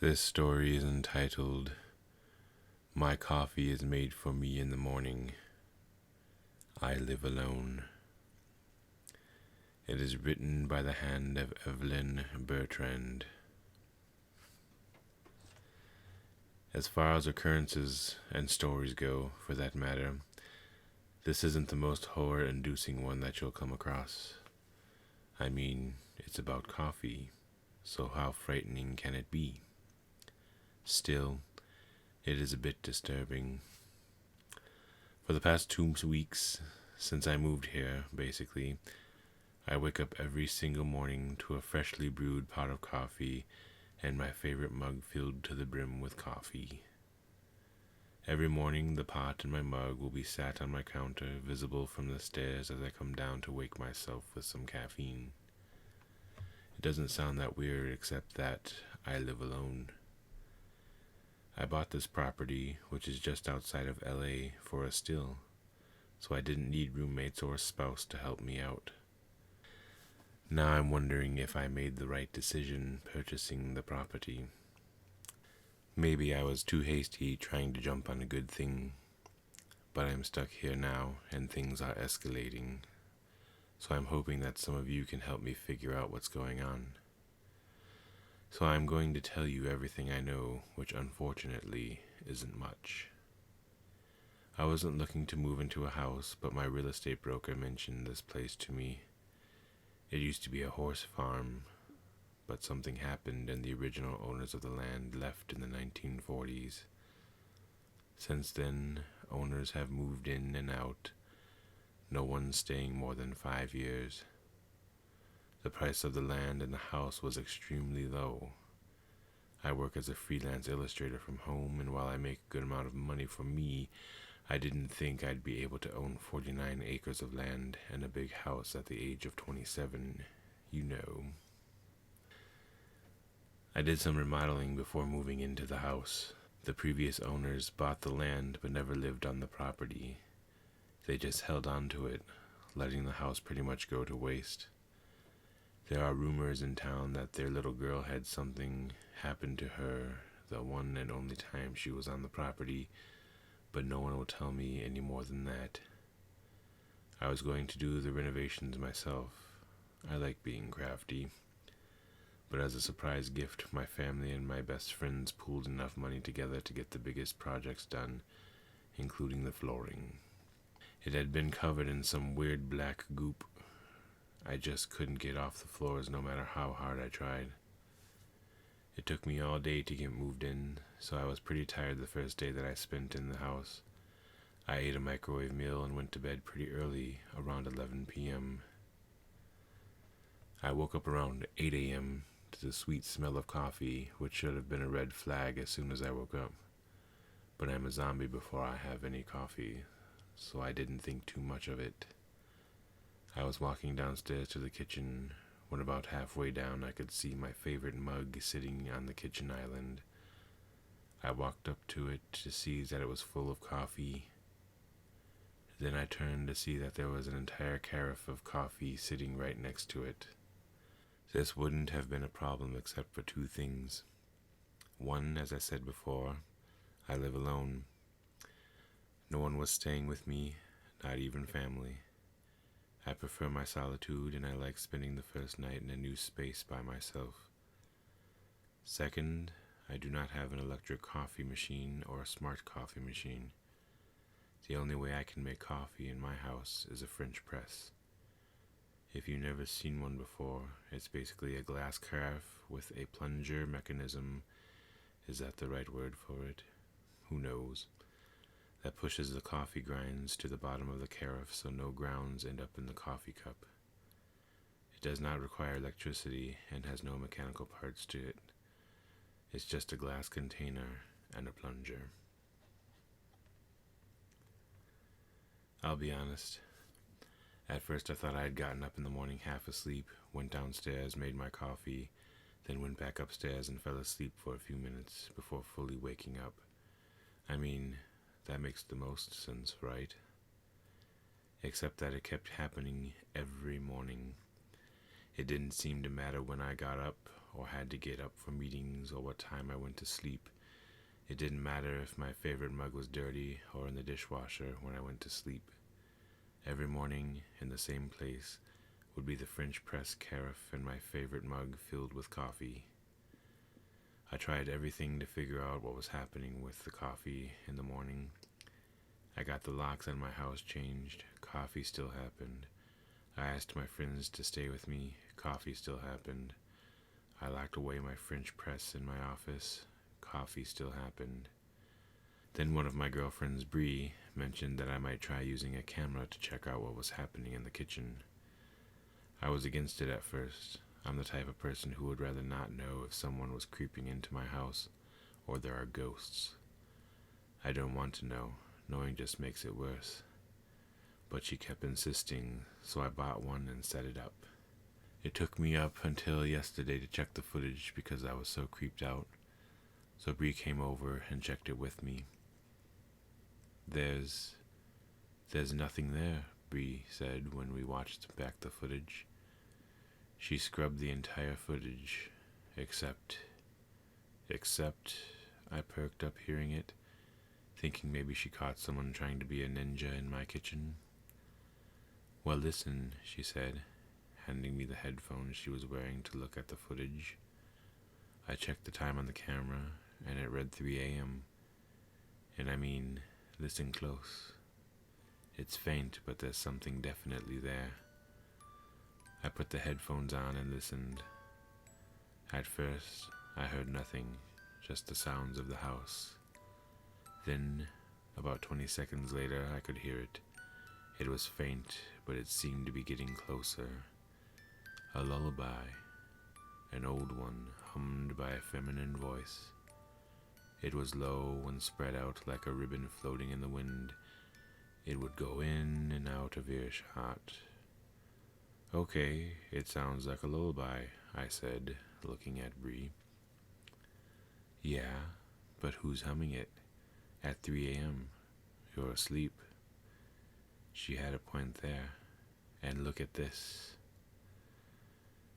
This story is entitled, My Coffee is Made for Me in the Morning. I Live Alone. It is written by the hand of Evelyn Bertrand. As far as occurrences and stories go, for that matter, this isn't the most horror-inducing one that you'll come across. I mean, it's about coffee, so how frightening can it be? Still, it is a bit disturbing. For the past 2 weeks, since I moved here, basically, I wake up every single morning to a freshly brewed pot of coffee and my favorite mug filled to the brim with coffee. Every morning, the pot and my mug will be sat on my counter, visible from the stairs as I come down to wake myself with some caffeine. It doesn't sound that weird, except that I live alone. I bought this property, which is just outside of LA, for a still, so I didn't need roommates or a spouse to help me out. Now I'm wondering if I made the right decision purchasing the property. Maybe I was too hasty trying to jump on a good thing, but I'm stuck here now and things are escalating, so I'm hoping that some of you can help me figure out what's going on. So I'm going to tell you everything I know, which unfortunately isn't much. I wasn't looking to move into a house, but my real estate broker mentioned this place to me. It used to be a horse farm, but something happened and the original owners of the land left in the 1940s. Since then, owners have moved in and out, no one staying more than 5 years. The price of the land and the house was extremely low. I work as a freelance illustrator from home, and while I make a good amount of money for me, I didn't think I'd be able to own 49 acres of land and a big house at the age of 27, you know. I did some remodeling before moving into the house. The previous owners bought the land but never lived on the property. They just held on to it, letting the house pretty much go to waste. There are rumors in town that their little girl had something happen to her the one and only time she was on the property, but no one will tell me any more than that. I was going to do the renovations myself. I like being crafty. But as a surprise gift, my family and my best friends pooled enough money together to get the biggest projects done, including the flooring. It had been covered in some weird black goop. I just couldn't get off the floors no matter how hard I tried. It took me all day to get moved in, so I was pretty tired the first day that I spent in the house. I ate a microwave meal and went to bed pretty early, around 11 p.m. I woke up around 8 a.m. to the sweet smell of coffee, which should have been a red flag as soon as I woke up. But I'm a zombie before I have any coffee, so I didn't think too much of it. I was walking downstairs to the kitchen when about halfway down I could see my favorite mug sitting on the kitchen island. I walked up to it to see that it was full of coffee. Then I turned to see that there was an entire carafe of coffee sitting right next to it. This wouldn't have been a problem except for 2 things. One, as I said before, I live alone. No one was staying with me, not even family. I prefer my solitude, and I like spending the first night in a new space by myself. Second, I do not have an electric coffee machine or a smart coffee machine. The only way I can make coffee in my house is a French press. If you've never seen one before, it's basically a glass carafe with a plunger mechanism. Is that the right word for it? Who knows? That pushes the coffee grinds to the bottom of the carafe so no grounds end up in the coffee cup. It does not require electricity and has no mechanical parts to it. It's just a glass container and a plunger. I'll be honest. At first I thought I had gotten up in the morning half asleep, went downstairs, made my coffee, then went back upstairs and fell asleep for a few minutes before fully waking up. I mean, that makes the most sense, right? Except that it kept happening every morning. It didn't seem to matter when I got up or had to get up for meetings or what time I went to sleep. It didn't matter if my favorite mug was dirty or in the dishwasher when I went to sleep. Every morning, in the same place, would be the French press carafe and my favorite mug filled with coffee. I tried everything to figure out what was happening with the coffee in the morning. I got the locks on my house changed. Coffee still happened. I asked my friends to stay with me. Coffee still happened. I locked away my French press in my office. Coffee still happened. Then one of my girlfriends, Bree, mentioned that I might try using a camera to check out what was happening in the kitchen. I was against it at first. I'm the type of person who would rather not know if someone was creeping into my house or there are ghosts. I don't want to know. Knowing just makes it worse. But she kept insisting, so I bought one and set it up. It took me up until yesterday to check the footage because I was so creeped out. So Bree came over and checked it with me. There's nothing there, Bree said when we watched back the footage. She scrubbed the entire footage, except, I perked up hearing it, thinking maybe she caught someone trying to be a ninja in my kitchen. Well, listen, she said, handing me the headphones she was wearing to look at the footage. I checked the time on the camera, and it read 3 a.m. And I mean, listen close. It's faint, but there's something definitely there. I put the headphones on and listened. At first, I heard nothing, just the sounds of the house. Then, about 20 seconds later, I could hear it. It was faint, but it seemed to be getting closer. A lullaby, an old one, hummed by a feminine voice. It was low and spread out like a ribbon floating in the wind. It would go in and out of earshot. Okay, it sounds like a lullaby, I said, looking at Bree. Yeah, but who's humming it? At 3 a.m. You're asleep. She had a point there. And look at this.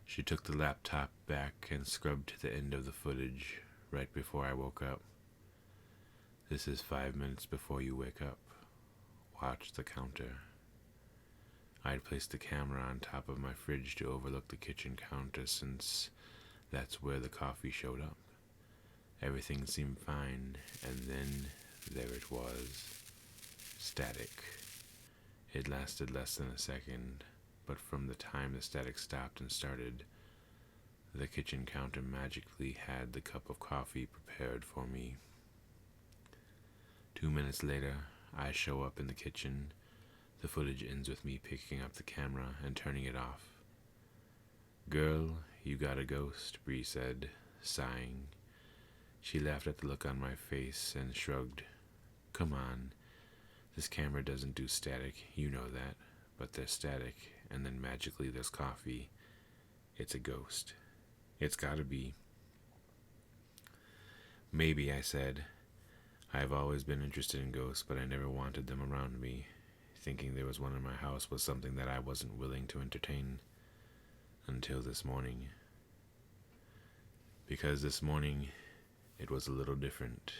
She took the laptop back and scrubbed to the end of the footage right before I woke up. This is 5 minutes before you wake up. Watch the counter. I'd placed the camera on top of my fridge to overlook the kitchen counter since that's where the coffee showed up. Everything seemed fine, and then there it was. Static. It lasted less than a second, but from the time the static stopped and started, the kitchen counter magically had the cup of coffee prepared for me. 2 minutes later, I show up in the kitchen. The footage ends with me picking up the camera and turning it off. Girl, you got a ghost, Bree said, sighing. She laughed at the look on my face and shrugged. Come on, this camera doesn't do static, you know that, but there's static, and then magically there's coffee. It's a ghost. It's gotta be. Maybe, I said. I've always been interested in ghosts, but I never wanted them around me. Thinking there was one in my house was something that I wasn't willing to entertain until this morning. Because this morning, it was a little different.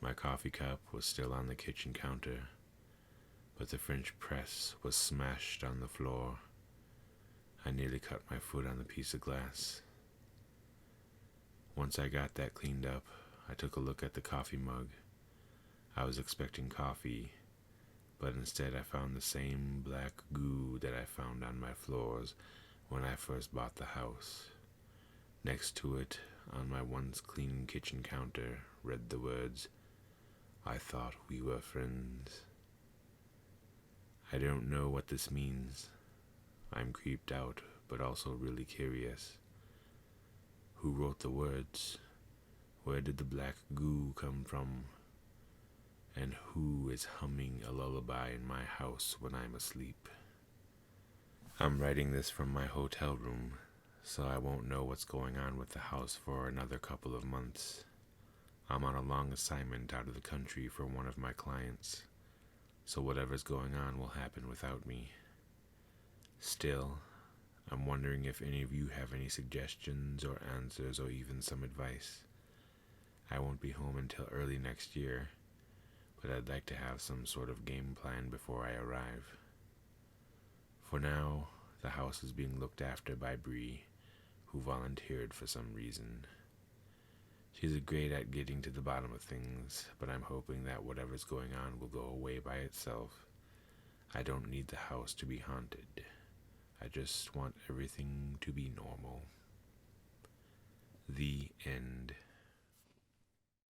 My coffee cup was still on the kitchen counter, but the French press was smashed on the floor. I nearly cut my foot on the piece of glass. Once I got that cleaned up, I took a look at the coffee mug. I was expecting coffee, but instead I found the same black goo that I found on my floors when I first bought the house. Next to it, on my once clean kitchen counter, read the words, I thought we were friends. I don't know what this means. I'm creeped out, but also really curious. Who wrote the words? Where did the black goo come from? And who is humming a lullaby in my house when I'm asleep? I'm writing this from my hotel room, so I won't know what's going on with the house for another couple of months. I'm on a long assignment out of the country for one of my clients, so whatever's going on will happen without me. Still, I'm wondering if any of you have any suggestions or answers or even some advice. I won't be home until early next year, but I'd like to have some sort of game plan before I arrive. For now, the house is being looked after by Bree, who volunteered for some reason. She's great at getting to the bottom of things, but I'm hoping that whatever's going on will go away by itself. I don't need the house to be haunted. I just want everything to be normal. The end.